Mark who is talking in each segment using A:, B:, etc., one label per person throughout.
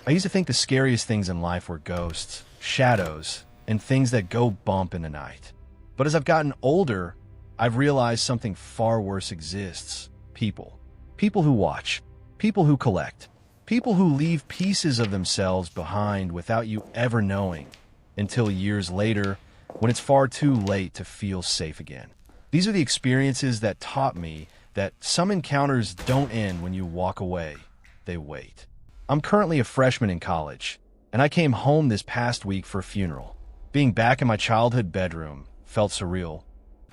A: I used to think the scariest things in life were ghosts, shadows, and things that go bump in the night. But as I've gotten older, I've realized something far worse exists. People. People who watch. People who collect. People who leave pieces of themselves behind without you ever knowing, until years later, when it's far too late to feel safe again. These are the experiences that taught me that some encounters don't end when you walk away. They wait. I'm currently a freshman in college, and I came home this past week for a funeral. Being back in my childhood bedroom felt surreal,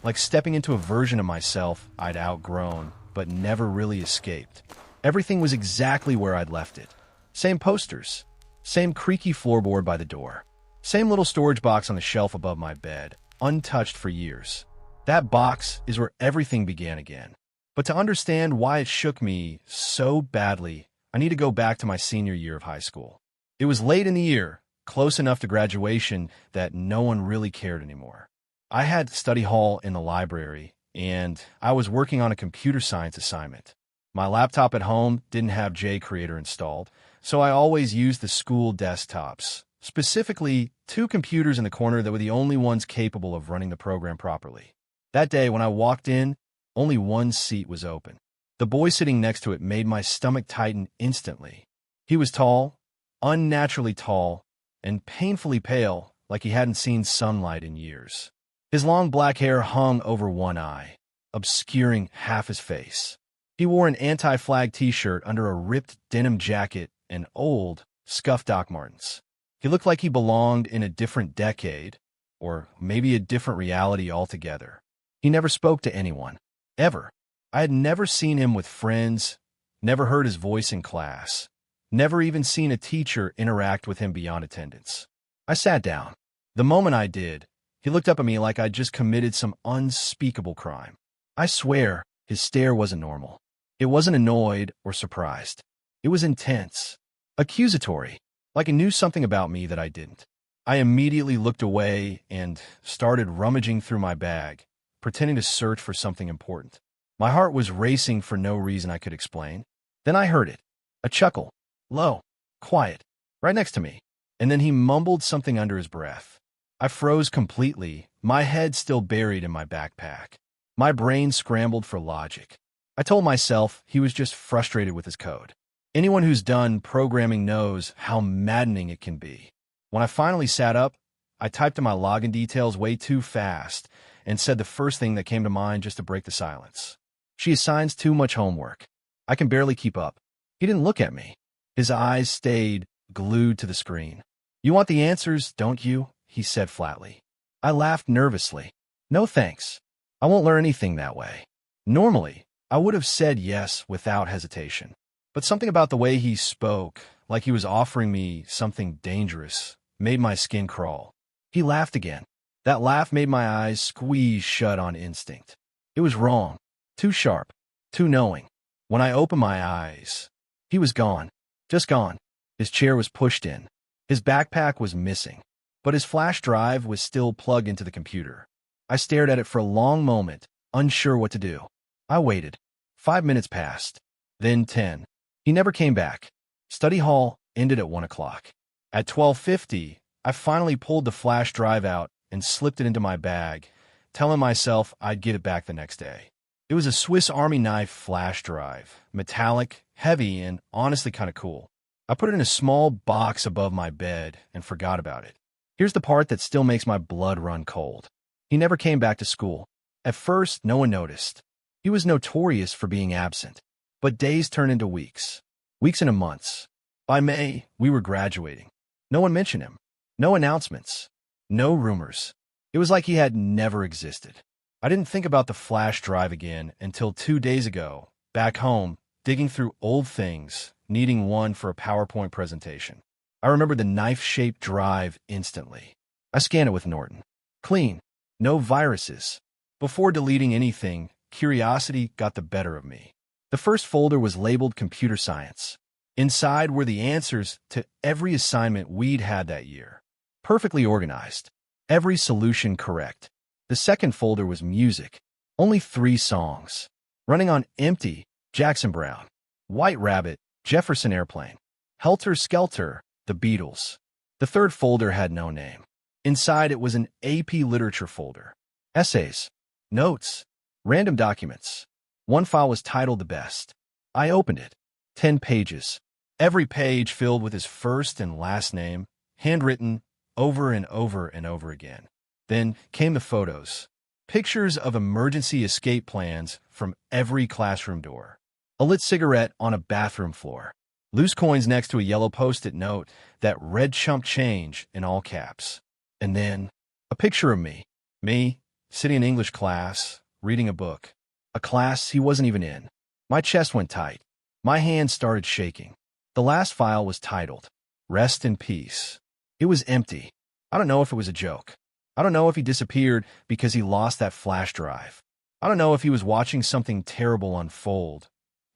A: like stepping into a version of myself I'd outgrown but never really escaped. Everything was exactly where I'd left it. Same posters, same creaky floorboard by the door, same little storage box on the shelf above my bed, untouched for years. That box is where everything began again. But to understand why it shook me so badly, I need to go back to my senior year of high school. It was late in the year, close enough to graduation that no one really cared anymore. I had study hall in the library, and I was working on a computer science assignment. My laptop at home didn't have JCreator installed, so I always used the school desktops, specifically two computers in the corner that were the only ones capable of running the program properly. That day, when I walked in, only one seat was open. The boy sitting next to it made my stomach tighten instantly. He was tall, unnaturally tall, and painfully pale, like he hadn't seen sunlight in years. His long black hair hung over one eye, obscuring half his face. He wore an anti-flag t-shirt under a ripped denim jacket and old, scuffed Doc Martens. He looked like he belonged in a different decade, or maybe a different reality altogether. He never spoke to anyone, ever. I had never seen him with friends, never heard his voice in class, never even seen a teacher interact with him beyond attendance. I sat down. The moment I did, he looked up at me like I'd just committed some unspeakable crime. I swear, his stare wasn't normal. It wasn't annoyed or surprised. It was intense, accusatory, like he knew something about me that I didn't. I immediately looked away and started rummaging through my bag, pretending to search for something important. My heart was racing for no reason I could explain. Then I heard it. A chuckle. Low. Quiet. Right next to me. And then he mumbled something under his breath. I froze completely, my head still buried in my backpack. My brain scrambled for logic. I told myself he was just frustrated with his code. Anyone who's done programming knows how maddening it can be. When I finally sat up, I typed in my login details way too fast and said the first thing that came to mind just to break the silence. She assigns too much homework. I can barely keep up. He didn't look at me. His eyes stayed glued to the screen. You want the answers, don't you? He said flatly. I laughed nervously. No thanks. I won't learn anything that way. Normally, I would have said yes without hesitation. But something about the way he spoke, like he was offering me something dangerous, made my skin crawl. He laughed again. That laugh made my eyes squeeze shut on instinct. It was wrong. Too sharp. Too knowing. When I opened my eyes, he was gone. Just gone. His chair was pushed in. His backpack was missing. But his flash drive was still plugged into the computer. I stared at it for a long moment, unsure what to do. I waited. 5 minutes passed. Then 10. He never came back. Study hall ended at 1 o'clock. At 12:50, I finally pulled the flash drive out and slipped it into my bag, telling myself I'd get it back the next day. It was a Swiss Army knife flash drive, metallic, heavy, and honestly kind of cool. I put it in a small box above my bed and forgot about it. Here's the part that still makes my blood run cold. He never came back to school. At first, no one noticed. He was notorious for being absent. But days turned into weeks. Weeks into months. By May, we were graduating. No one mentioned him. No announcements. No rumors. It was like he had never existed. I didn't think about the flash drive again until 2 days ago, back home, digging through old things, needing one for a PowerPoint presentation. I remember the knife-shaped drive instantly. I scanned it with Norton. Clean. No viruses. Before deleting anything, curiosity got the better of me. The first folder was labeled Computer Science. Inside were the answers to every assignment we'd had that year. Perfectly organized. Every solution correct. The second folder was music. Only 3 songs. Running on Empty, Jackson Brown. White Rabbit, Jefferson Airplane. Helter Skelter, The Beatles. The third folder had no name. Inside it was an AP literature folder. Essays, notes, random documents. One file was titled The Best. I opened it. 10 pages. Every page filled with his first and last name, handwritten over and over and over again. Then came the photos. Pictures of emergency escape plans from every classroom door. A lit cigarette on a bathroom floor. Loose coins next to a yellow post-it note that read chump change in all caps. And then a picture of me. Me, sitting in English class, reading a book. A class he wasn't even in. My chest went tight. My hands started shaking. The last file was titled, Rest in Peace. It was empty. I don't know if it was a joke. I don't know if he disappeared because he lost that flash drive. I don't know if he was watching something terrible unfold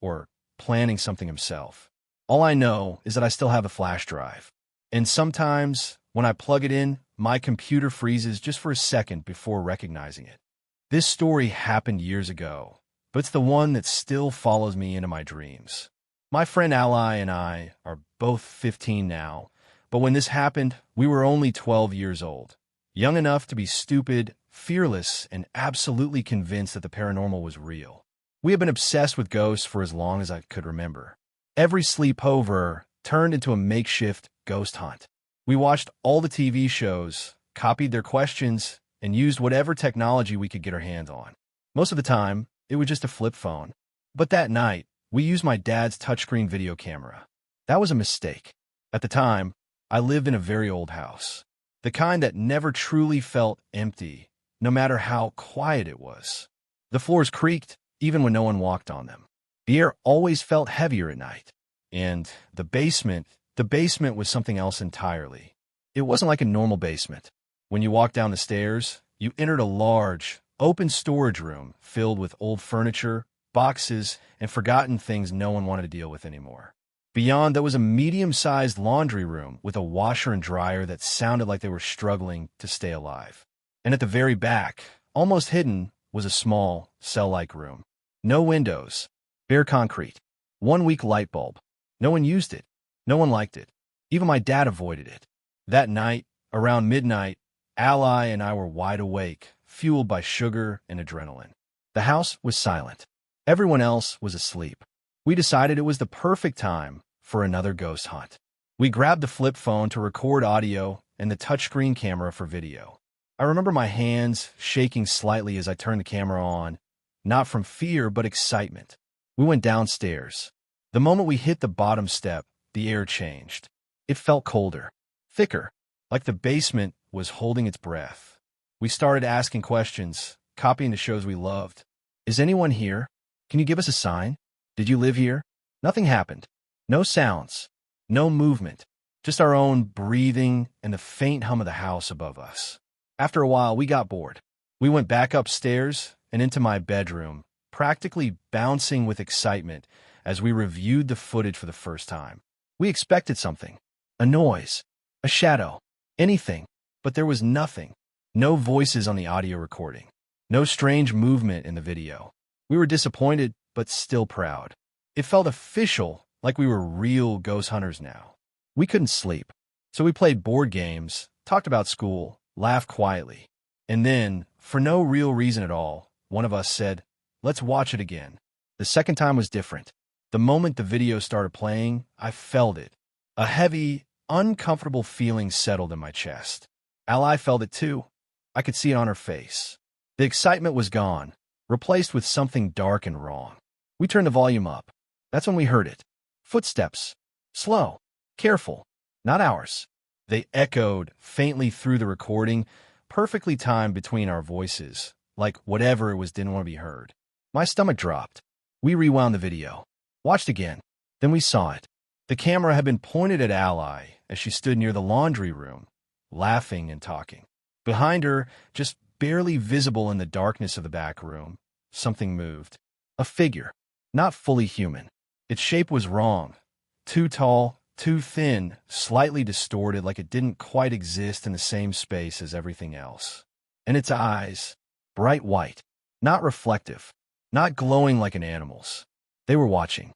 A: or planning something himself. All I know is that I still have a flash drive. And sometimes, when I plug it in, my computer freezes just for a second before recognizing it. This story happened years ago, but it's the one that still follows me into my dreams. My friend Ally and I are both 15 now, but when this happened, we were only 12 years old. Young enough to be stupid, fearless, and absolutely convinced that the paranormal was real. We had been obsessed with ghosts for as long as I could remember. Every sleepover turned into a makeshift ghost hunt. We watched all the TV shows, copied their questions, and used whatever technology we could get our hands on. Most of the time, it was just a flip phone. But that night, we used my dad's touchscreen video camera. That was a mistake. At the time, I lived in a very old house. The kind that never truly felt empty, no matter how quiet it was. The floors creaked, even when no one walked on them. The air always felt heavier at night. And the basement was something else entirely. It wasn't like a normal basement. When you walked down the stairs, you entered a large, open storage room filled with old furniture, boxes, and forgotten things no one wanted to deal with anymore. Beyond, there was a medium-sized laundry room with a washer and dryer that sounded like they were struggling to stay alive. And at the very back, almost hidden, was a small, cell-like room. No windows, bare concrete, one weak light bulb. No one used it. No one liked it. Even my dad avoided it. That night, around midnight, Ally and I were wide awake, fueled by sugar and adrenaline. The house was silent. Everyone else was asleep. We decided it was the perfect time for another ghost hunt. We grabbed the flip phone to record audio and the touchscreen camera for video. I remember my hands shaking slightly as I turned the camera on, not from fear but excitement. We went downstairs. The moment we hit the bottom step, the air changed. It felt colder, thicker, like the basement was holding its breath. We started asking questions, copying the shows we loved. Is anyone here? Can you give us a sign? Did you live here? Nothing happened. No sounds. No movement. Just our own breathing and the faint hum of the house above us. After a while, we got bored. We went back upstairs and into my bedroom, practically bouncing with excitement as we reviewed the footage for the first time. We expected something. A noise. A shadow. Anything. But there was nothing. No voices on the audio recording. No strange movement in the video. We were disappointed, but still proud. It felt official, like we were real ghost hunters now. We couldn't sleep, so we played board games, talked about school, laughed quietly. And then, for no real reason at all, one of us said, "Let's watch it again." The second time was different. The moment the video started playing, I felt it. A heavy, uncomfortable feeling settled in my chest. Ally felt it too. I could see it on her face. The excitement was gone, replaced with something dark and wrong. We turned the volume up. That's when we heard it. Footsteps. Slow. Careful. Not ours. They echoed faintly through the recording, perfectly timed between our voices, like whatever it was didn't want to be heard. My stomach dropped. We rewound the video. Watched again. Then we saw it. The camera had been pointed at Ally as she stood near the laundry room, laughing and talking. Behind her, just barely visible in the darkness of the back room, something moved. A figure. Not fully human. Its shape was wrong. Too tall, too thin, slightly distorted like it didn't quite exist in the same space as everything else. And its eyes, bright white, not reflective, not glowing like an animal's. They were watching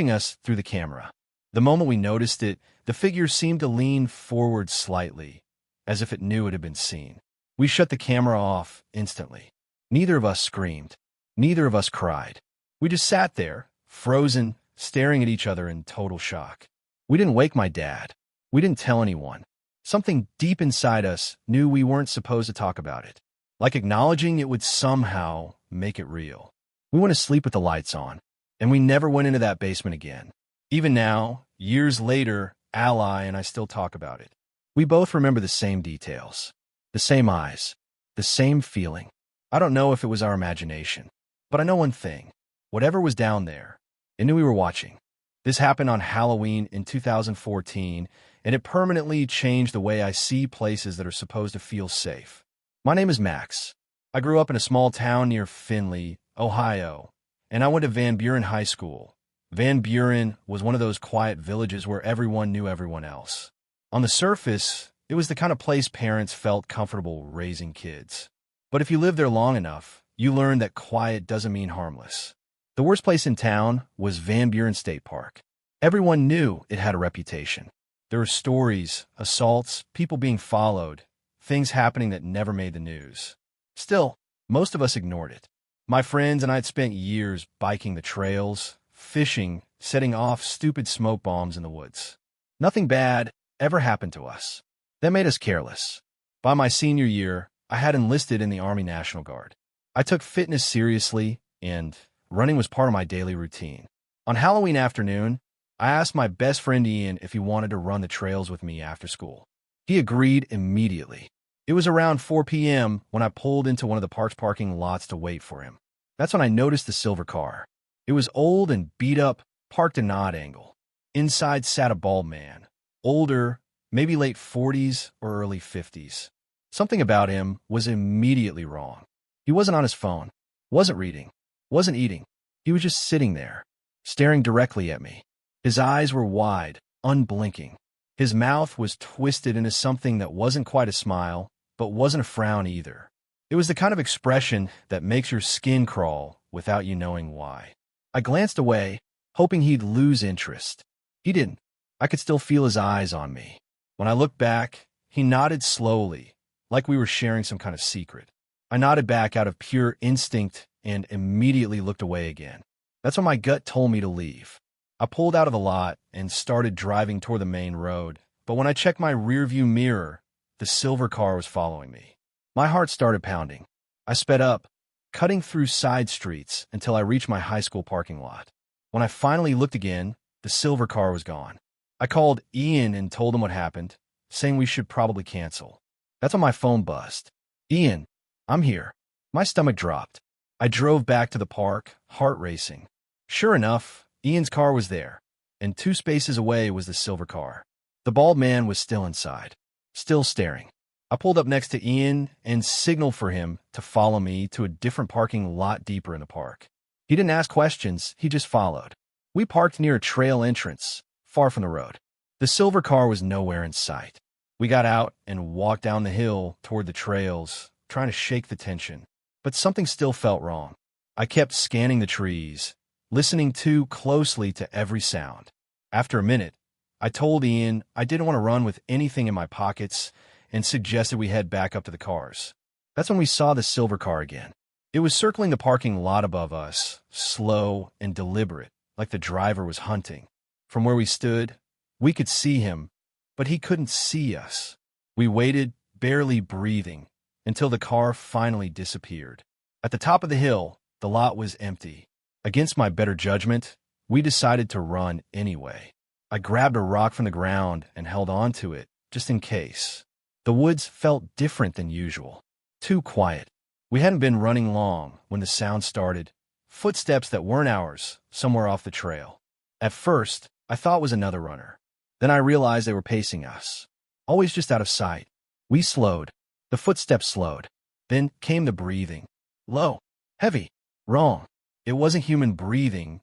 A: us through the camera. The moment we noticed it, the figure seemed to lean forward slightly, as if it knew it had been seen. We shut the camera off instantly. Neither of us screamed. Neither of us cried. We just sat there, frozen, staring at each other in total shock. We didn't wake my dad. We didn't tell anyone. Something deep inside us knew we weren't supposed to talk about it, like acknowledging it would somehow make it real. We went to sleep with the lights on, and we never went into that basement again. Even now, years later, Ally and I still talk about it. We both remember the same details, the same eyes, the same feeling. I don't know if it was our imagination, but I know one thing. Whatever was down there, it knew we were watching. This happened on Halloween in 2014, and it permanently changed the way I see places that are supposed to feel safe. My name is Max. I grew up in a small town near Findlay, Ohio, and I went to Van Buren High School. Van Buren was one of those quiet villages where everyone knew everyone else. On the surface, it was the kind of place parents felt comfortable raising kids. But if you live there long enough, you learn that quiet doesn't mean harmless. The worst place in town was Van Buren State Park. Everyone knew it had a reputation. There were stories, assaults, people being followed, things happening that never made the news. Still, most of us ignored it. My friends and I had spent years biking the trails, fishing, setting off stupid smoke bombs in the woods. Nothing bad ever happened to us. That made us careless. By my senior year, I had enlisted in the Army National Guard. I took fitness seriously, and running was part of my daily routine. On Halloween afternoon, I asked my best friend Ian if he wanted to run the trails with me after school. He agreed immediately. It was around 4 p.m. when I pulled into one of the park's parking lots to wait for him. That's when I noticed the silver car. It was old and beat up, parked at an odd angle. Inside sat a bald man, older, maybe late 40s or early 50s. Something about him was immediately wrong. He wasn't on his phone, wasn't reading, wasn't eating. He was just sitting there, staring directly at me. His eyes were wide, unblinking. His mouth was twisted into something that wasn't quite a smile, but wasn't a frown either. It was the kind of expression that makes your skin crawl without you knowing why. I glanced away, hoping he'd lose interest. He didn't. I could still feel his eyes on me. When I looked back, he nodded slowly, like we were sharing some kind of secret. I nodded back out of pure instinct and immediately looked away again. That's when my gut told me to leave. I pulled out of the lot and started driving toward the main road, but when I checked my rearview mirror, the silver car was following me. My heart started pounding. I sped up, cutting through side streets until I reached my high school parking lot. When I finally looked again, the silver car was gone. I called Ian and told him what happened, saying we should probably cancel. That's when my phone buzzed. Ian, I'm here. My stomach dropped. I drove back to the park, heart racing. Sure enough, Ian's car was there, and 2 spaces away was the silver car. The bald man was still inside, still staring. I pulled up next to Ian and signaled for him to follow me to a different parking lot deeper in the park. He didn't ask questions, he just followed. We parked near a trail entrance, far from the road. The silver car was nowhere in sight. We got out and walked down the hill toward the trails, trying to shake the tension. But something still felt wrong. I kept scanning the trees, listening too closely to every sound. After a minute, I told Ian I didn't want to run with anything in my pockets and suggested we head back up to the cars. That's when we saw the silver car again. It was circling the parking lot above us, slow and deliberate, like the driver was hunting. From where we stood, we could see him, but he couldn't see us. We waited, barely breathing, until the car finally disappeared. At the top of the hill, the lot was empty. Against my better judgment, we decided to run anyway. I grabbed a rock from the ground and held on to it, just in case. The woods felt different than usual. Too quiet. We hadn't been running long when the sound started. Footsteps that weren't ours, somewhere off the trail. At first, I thought it was another runner. Then I realized they were pacing us. Always just out of sight. We slowed. The footsteps slowed. Then came the breathing. Low. Heavy. Wrong. It wasn't human breathing,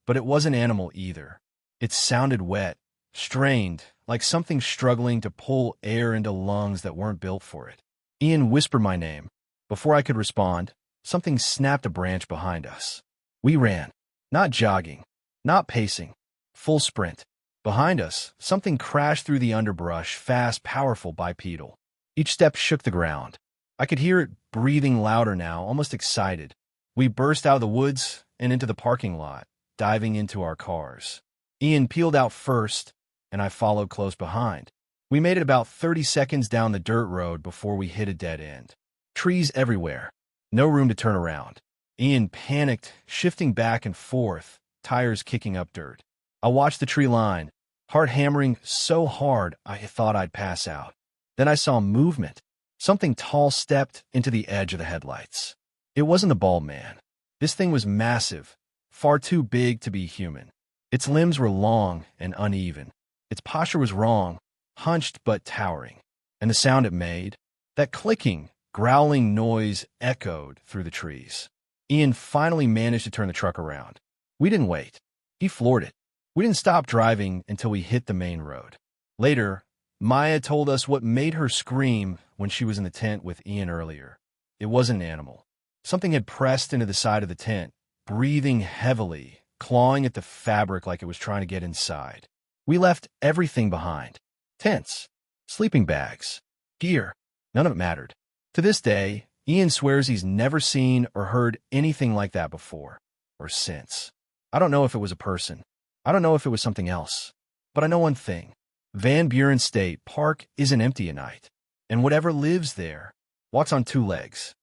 A: but it wasn't animal either. It sounded wet, strained, like something struggling to pull air into lungs that weren't built for it. Ian whispered my name. Before I could respond, something snapped a branch behind us. We ran. Not jogging. Not pacing. Full sprint. Behind us, something crashed through the underbrush, fast, powerful, bipedal. Each step shook the ground. I could hear it breathing louder now, almost excited. We burst out of the woods and into the parking lot, diving into our cars. Ian peeled out first, and I followed close behind. We made it about 30 seconds down the dirt road before we hit a dead end. Trees everywhere. No room to turn around. Ian panicked, shifting back and forth, tires kicking up dirt. I watched the tree line, heart hammering so hard I thought I'd pass out. Then I saw movement. Something tall stepped into the edge of the headlights. It wasn't the bald man. This thing was massive, far too big to be human. Its limbs were long and uneven. Its posture was wrong, hunched but towering. And the sound it made, that clicking, growling noise echoed through the trees. Ian finally managed to turn the truck around. We didn't wait. He floored it. We didn't stop driving until we hit the main road. Later, Maya told us what made her scream when she was in the tent with Ian earlier. It wasn't an animal. Something had pressed into the side of the tent, breathing heavily, clawing at the fabric like it was trying to get inside. We left everything behind. Tents, sleeping bags, gear. None of it mattered. To this day, Ian swears he's never seen or heard anything like that before or since. I don't know if it was a person. I don't know if it was something else. But I know one thing. Van Buren State Park isn't empty at night. And whatever lives there walks on two legs.